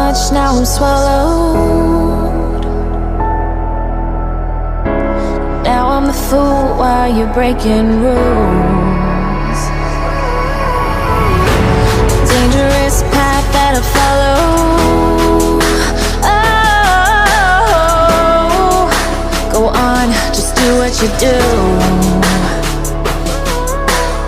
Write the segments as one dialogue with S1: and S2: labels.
S1: much, now I'm swallowed. Now I'm the fool while you're breaking rules. Dangerous path that I follow. Oh, go on, just do what you do.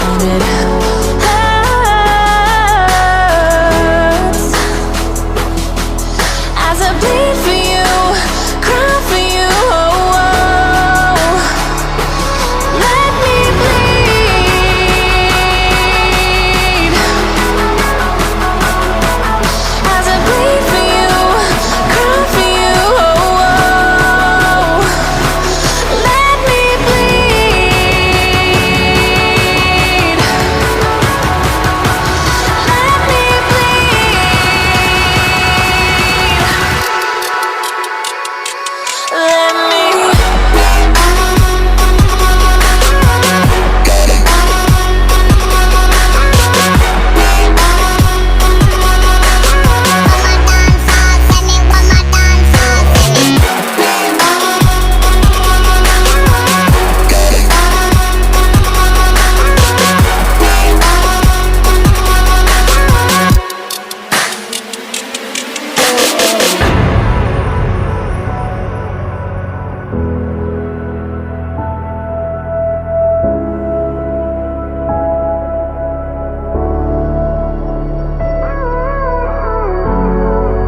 S1: And it hurts as I bleed for you, cry for you. Oh, oh. Let me bleed as I bleed for you, cry for you. Oh, oh. Let me bleed. Let me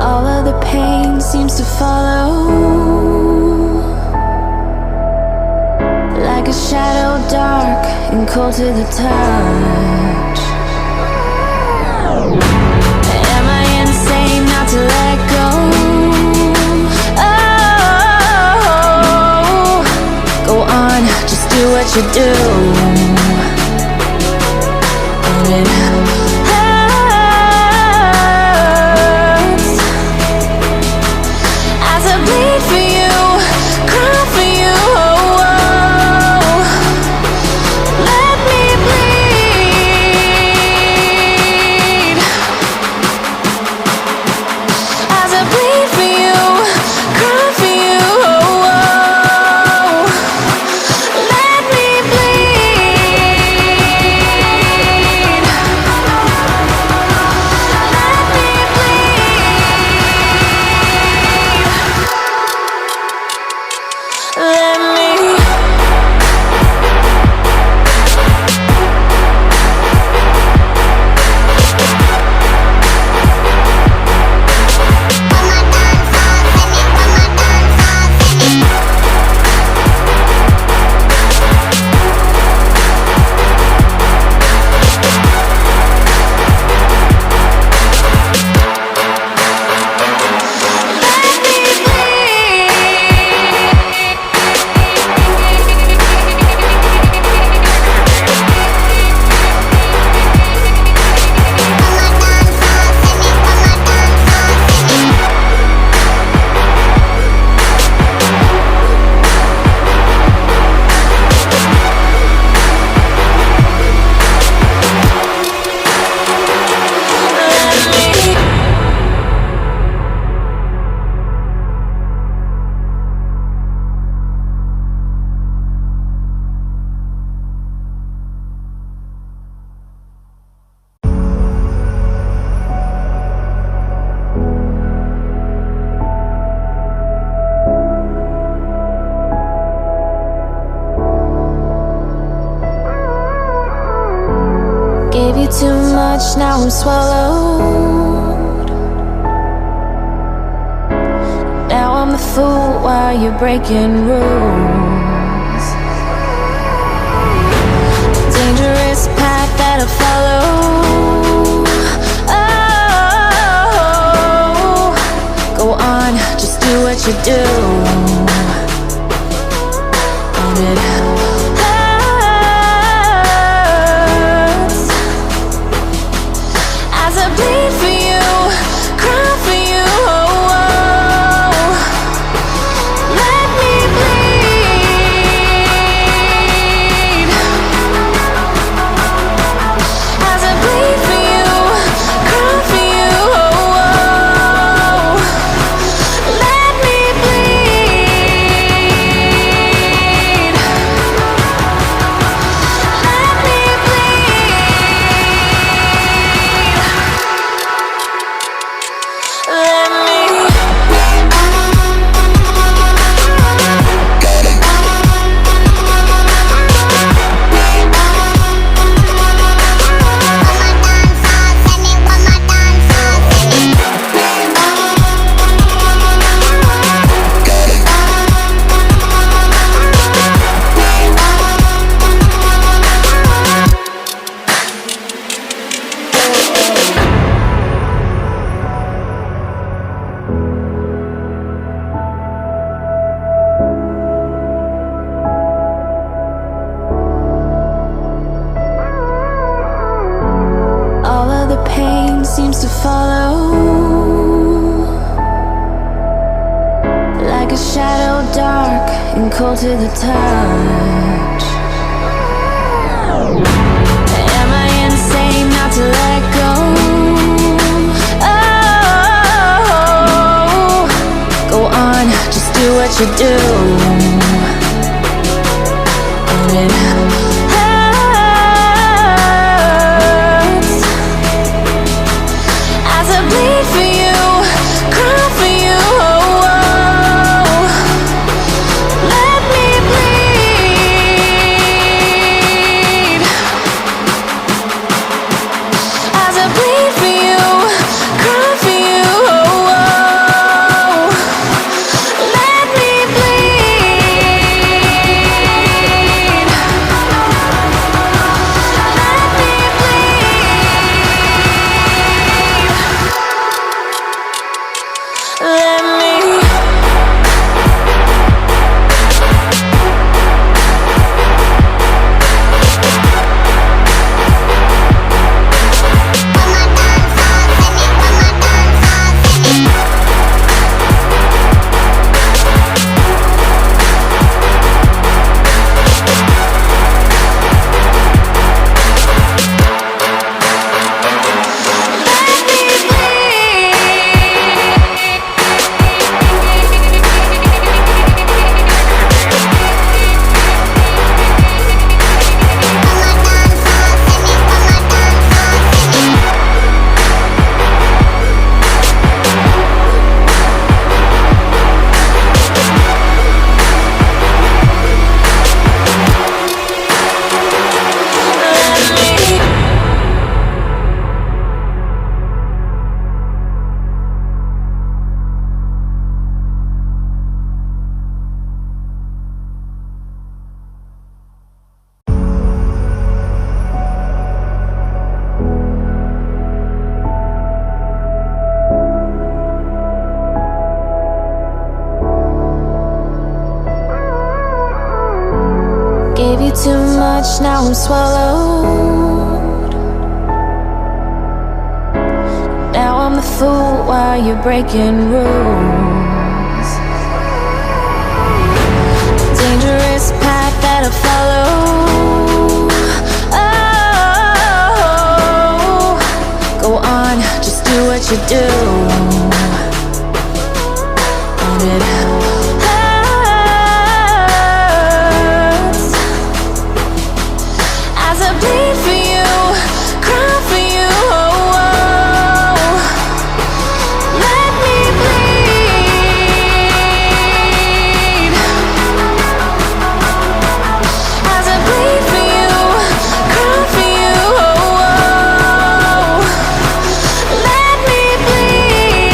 S1: all of the pain seems to follow like a shadow, dark and cold to the touch. Am I insane not to let go? Oh, go on, just do what you do. And it hurts as I bleed for you, cry for you. Oh, oh. Let me bleed as I bleed for you, cry for you. Oh, oh. Let me bleed. Let me bleed. Let me. Gave you too much, now I'm swallowed. Now I'm the fool while you're breaking rules. Dangerous path that I follow. Oh, go on, just do what you do. And it hurts as I bleed for you, cry for you. Oh, oh. Let me bleed as I bleed for you, cry for you. Oh, oh. and cold to the touch. Am I insane not to let go? Oh, go on, just do what you do. And it hurts as I bleed for you, cry for you. Let me bleed as I bleed for you, cry for you. Let me bleed. Let me bleed. Let me. Gave you too much, now I'm swallowed. Now I'm the fool while you're breaking rules. Dangerous path that I follow. Oh, go on, just do what you do. And it bleed for you, cry for you. Let me bleed as I bleed for you, cry for you. Let me bleed.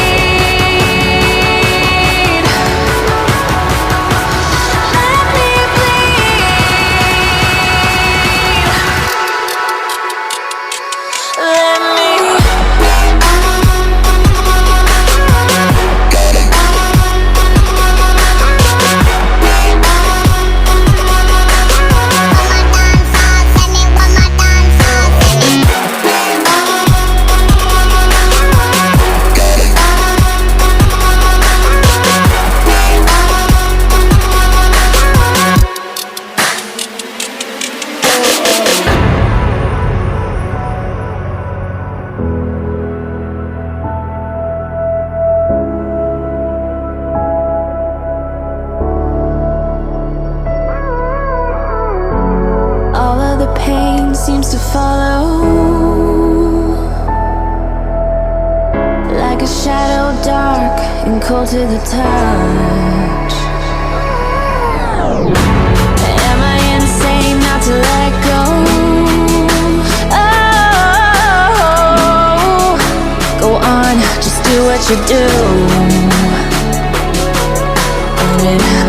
S1: Let me seems to follow like a shadow, dark and cold to the touch. Am I insane not to let go? Oh, go on, just do what you do. And it